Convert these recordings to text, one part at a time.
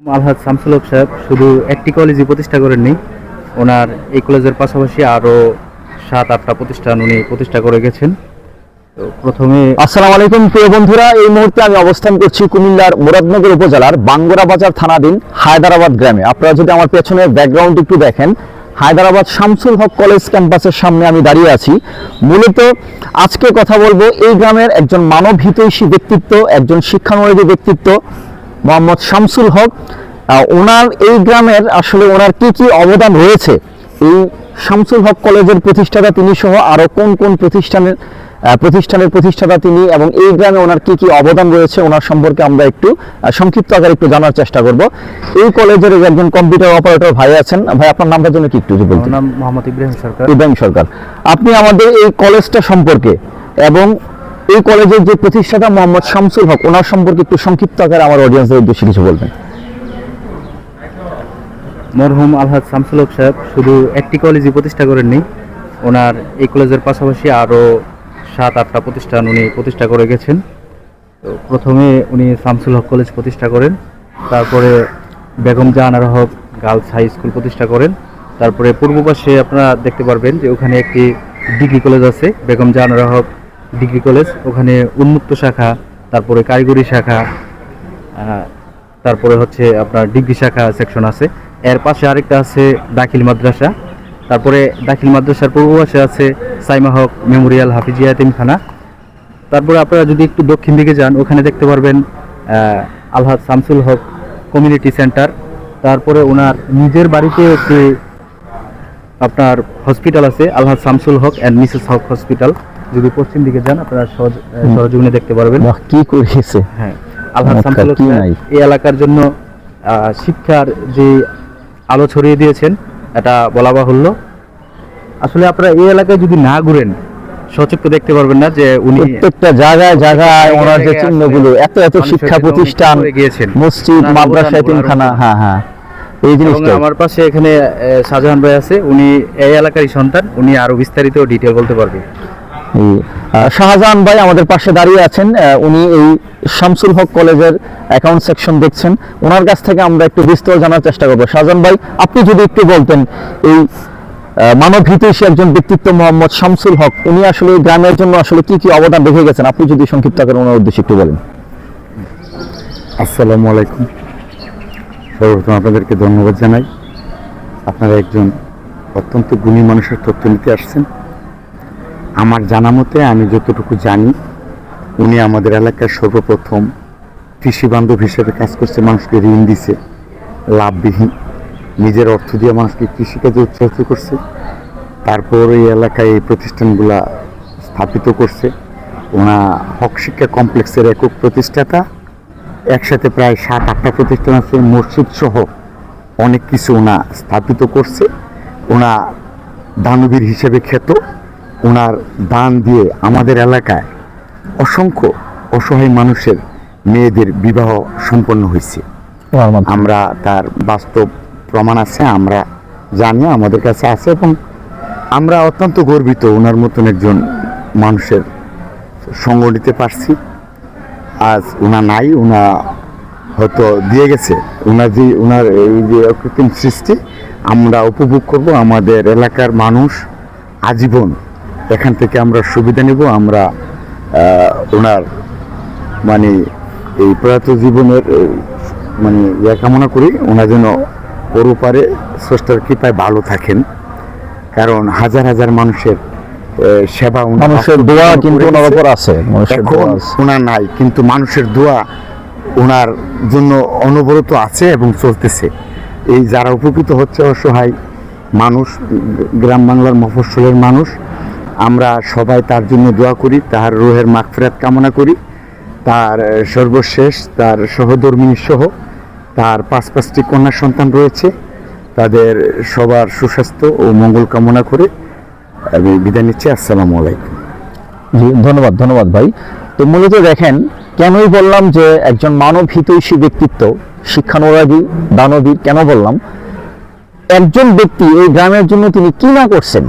আলহাজ শামসুল হক সাহেব শুধু একটি কলেজই প্রতিষ্ঠা করেননি, ওনার এই কলেজের পাশাপাশি আরও 7-8টা প্রতিষ্ঠান উনি প্রতিষ্ঠা করে গেছেন। তো প্রথমে আসসালামু আলাইকুম প্রিয় বন্ধুরা, এই মুহূর্তে আমি অবস্থান করছি কুমিল্লার মুরাদনগর উপজেলার বাঙ্গুরা বাজার থানাধীন হায়দ্রাবাদ গ্রামে। আপনারা যদি আমার পেছনে ব্যাকগ্রাউন্ড একটু দেখেন, হায়দ্রাবাদ শামসুল হক কলেজ ক্যাম্পাসের সামনে আমি দাঁড়িয়ে আছি। মূলত আজকে কথা বলবো এই গ্রামের একজন মানব হিতৈষী ব্যক্তিত্ব, একজন শিক্ষানুরাগী ব্যক্তিত্ব মোহাম্মদ শামসুল হক। ওনার এই গ্রামের আসলে ওনার কি অবদান রয়েছে, এই শামসুল হক কলেজের প্রতিষ্ঠাতা তিনি সহ আরো কোন কোন প্রতিষ্ঠানের প্রতিষ্ঠাতা তিনি, এবং এই গ্রামে ওনার কি অবদান রয়েছে ওনার সম্পর্কে আমরা একটু সংক্ষিপ্ত আকারে একটু জানার চেষ্টা করব। এই কলেজের একজন কম্পিউটার অপারেটর ভাই আছেন। ভাই, আপনার নামটার জন্য কি একটু বলবেন? আমার নাম মোহাম্মদ ইব্রাহিম সরকার। ইব্রাহিম সরকার, আপনি আমাদের এই কলেজটা সম্পর্কে এবং এই কলেজের যে প্রতিষ্ঠাতা মোহাম্মদ শামসুল হক ওনার সম্পর্কে একটু সংক্ষিপ্ত আকারে আমার অডিয়েন্সদের উদ্দেশ্যে কিছু বলবেন। মরহুম আলহাজ শামসুল হক সাহেব শুধু একটি কলেজই প্রতিষ্ঠা করেননি, ওনার এই কলেজের পাশাপাশি আরও 7-8টা প্রতিষ্ঠান উনি প্রতিষ্ঠা করে গেছেন। তো প্রথমে উনি শামসুল হক কলেজ প্রতিষ্ঠা করেন, তারপরে বেগম জাহানারা হক গার্লস হাই স্কুল প্রতিষ্ঠা করেন, তারপরে পূর্ব পাশে আপনারা দেখতে পারবেন যে ওখানে একটি ডিগ্রি কলেজ আছে, বেগম জাহানারা হক ডিগ্রি কলেজ। ওখানে উন্মুক্ত শাখা, তারপরে কারিগরি শাখা, তারপরে হচ্ছে আপনার ডিগ্রি শাখা সেকশন আছে। এর পাশে আরেকটা আছে দাখিল মাদ্রাসা, তারপরে দাখিল মাদ্রাসার পূর্ব পাশে আছে সাইমা হক মেমোরিয়াল হাফিজিয়া এতিমখানা। তারপরে আপনারা যদি একটু দক্ষিণ দিকে যান, ওখানে দেখতে পারবেন আলহাজ শামসুল হক কমিউনিটি সেন্টার। তারপরে ওনার নিজের বাড়িতে একটি আপনার হসপিটাল আছে, আলহাজ শামসুল হক অ্যান্ড মিসেস হক হসপিটাল। যদি পশ্চিম দিকে যান আপনারা সরজমিনে দেখতে পারবেন। কি করেছে হ্যাঁ, আলহাজ শামসুল হক এই এলাকার জন্য শিক্ষার যে আলো ছড়িয়ে দিয়েছেন এটা বলা বাহুল্য। আসলে আপনারা এই এলাকায় যদি না ঘুরেন সচক্ষে দেখতে পারবেন না যে উনি প্রত্যেকটা জায়গায় ওনার যে চিহ্নগুলো, এত শিক্ষা প্রতিষ্ঠান, মসজিদ, মাদ্রাসা, এতিমখানা। হ্যাঁ, এই জিনিসটা। আমার পাশে এখানে শাহজাহান ভাই আছে, উনি এই এলাকারই সন্তান, উনি আরো বিস্তারিত ডিটেইল বলতে পারবে। শাহজাহান ভাই আমাদের পাশে দাঁড়িয়ে আছেন, উনি এই শামসুল হক কলেজের অ্যাকাউন্ট সেকশন দেখছেন। ওনার কাছ থেকে আমরা একটু বিস্তারিত জানার চেষ্টা করবো। শাহজাহান ভাই, আপনি যদি একটু বলতেন এই মানব হিতৈষী একজন ব্যক্তিত্ব মোহাম্মদ শামসুল হক, উনি আসলে গ্রামের জন্য আসলে কি অবদান রেখে গেছেন, আপনি যদি সংক্ষিপ্ত আকারে ওনার উদ্দেশ্যে একটু বলেন। আসসালামু আলাইকুম। সর্বপ্রথম আপনাদেরকে ধন্যবাদ জানাই, আপনারা একজন অত্যন্ত গুণী মানুষের তথ্য নিতে আসছেন। আমার জানা মতে, আমি যতটুকু জানি, উনি আমাদের এলাকার সর্বপ্রথম কৃষি বান্ধব হিসেবে কাজ করছে, মানুষকে ঋণ দিছে লাভবিহীন, নিজের অর্থ দিয়ে মানুষকে কৃষিকাজে উৎসাহিত করছে। তারপর এই এলাকায় এই প্রতিষ্ঠানগুলা স্থাপিত করছে। ওনা হক শিক্ষা কমপ্লেক্সের একক প্রতিষ্ঠাতা। একসাথে প্রায় 7-8টা প্রতিষ্ঠান আছে, মসজিদ সহ অনেক কিছু ওনা স্থাপিত করছে। ওনা দানবীর হিসেবে খ্যাত। ওনার দান দিয়ে আমাদের এলাকায় অসংখ্য অসহায় মানুষের মেয়েদের বিবাহ সম্পন্ন হয়েছে। আমরা তার বাস্তব প্রমাণ আছে, আমরা জানি, আমাদের কাছে আছে, এবং আমরা অত্যন্ত গর্বিত ওনার মতন একজন মানুষের সঙ্গ নিতে পারছি। আজ ওনা নাই, ওনা হয়তো দিয়ে গেছে। ওনার এই যে অকৃত্রিম সৃষ্টি আমরা উপভোগ করব। আমাদের এলাকার মানুষ আজীবন এখান থেকে আমরা সুবিধা নেব। আমরা ওনার এই প্রয়াত জীবনের কামনা করি, ওনার জন্য পরপারে স্রষ্টার কৃপায় ভালো থাকেন। কারণ হাজার হাজার মানুষের সেবা, মানুষের দোয়া কিন্তু ওনার উপর আছে। এখন ওনার নাই, কিন্তু মানুষের দোয়া ওনার জন্য অনবরত আছে এবং চলতেছে। এই যারা উপকৃত হচ্ছে অসহায় মানুষ, গ্রাম বাংলার মফস্বলের মানুষ, আমরা সবাই তার জন্য দোয়া করি, তার রুহের মাগফিরাত কামনা করি। তার সর্বশেষ তার সহধর্মিনী সহ তার 5টি কন্যা সন্তান রয়েছে, তাদের সবার সুস্বাস্থ্য ও মঙ্গল কামনা করে আমি বিদায় নিচ্ছি। আসসালামু আলাইকুম। জি, ধন্যবাদ ভাই। তো মূলত দেখেন, কেনই বললাম যে একজন মানব হিতৈষী ব্যক্তিত্ব, শিক্ষানুরাগী, দানবীর, কেন বললাম? একজন ব্যক্তি এই গ্রামের জন্য তিনি কি না করছেন,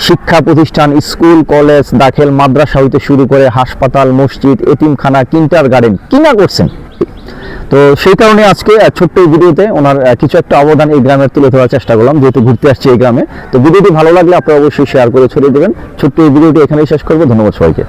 শিক্ষা প্রতিষ্ঠান, স্কুল, কলেজ, দাখিল মাদ্রাসা হইতে শুরু করে হাসপাতাল, মসজিদ, এতিমখানা, কিন্ডারগার্টেন কি না করছেন। তো সেই কারণে আজকে ছোট্ট এই ভিডিওতে ওনার কিছু একটা অবদান এই গ্রামের তুলে ধরার চেষ্টা করলাম, যেহেতু ঘুরতে আসছি এই গ্রামে। তো ভিডিওটি ভালো লাগলে আপনারা অবশ্যই শেয়ার করে ছড়িয়ে দেবেন। ছোট্ট এই ভিডিওটি এখানেই শেষ করবো। ধন্যবাদ সবাইকে।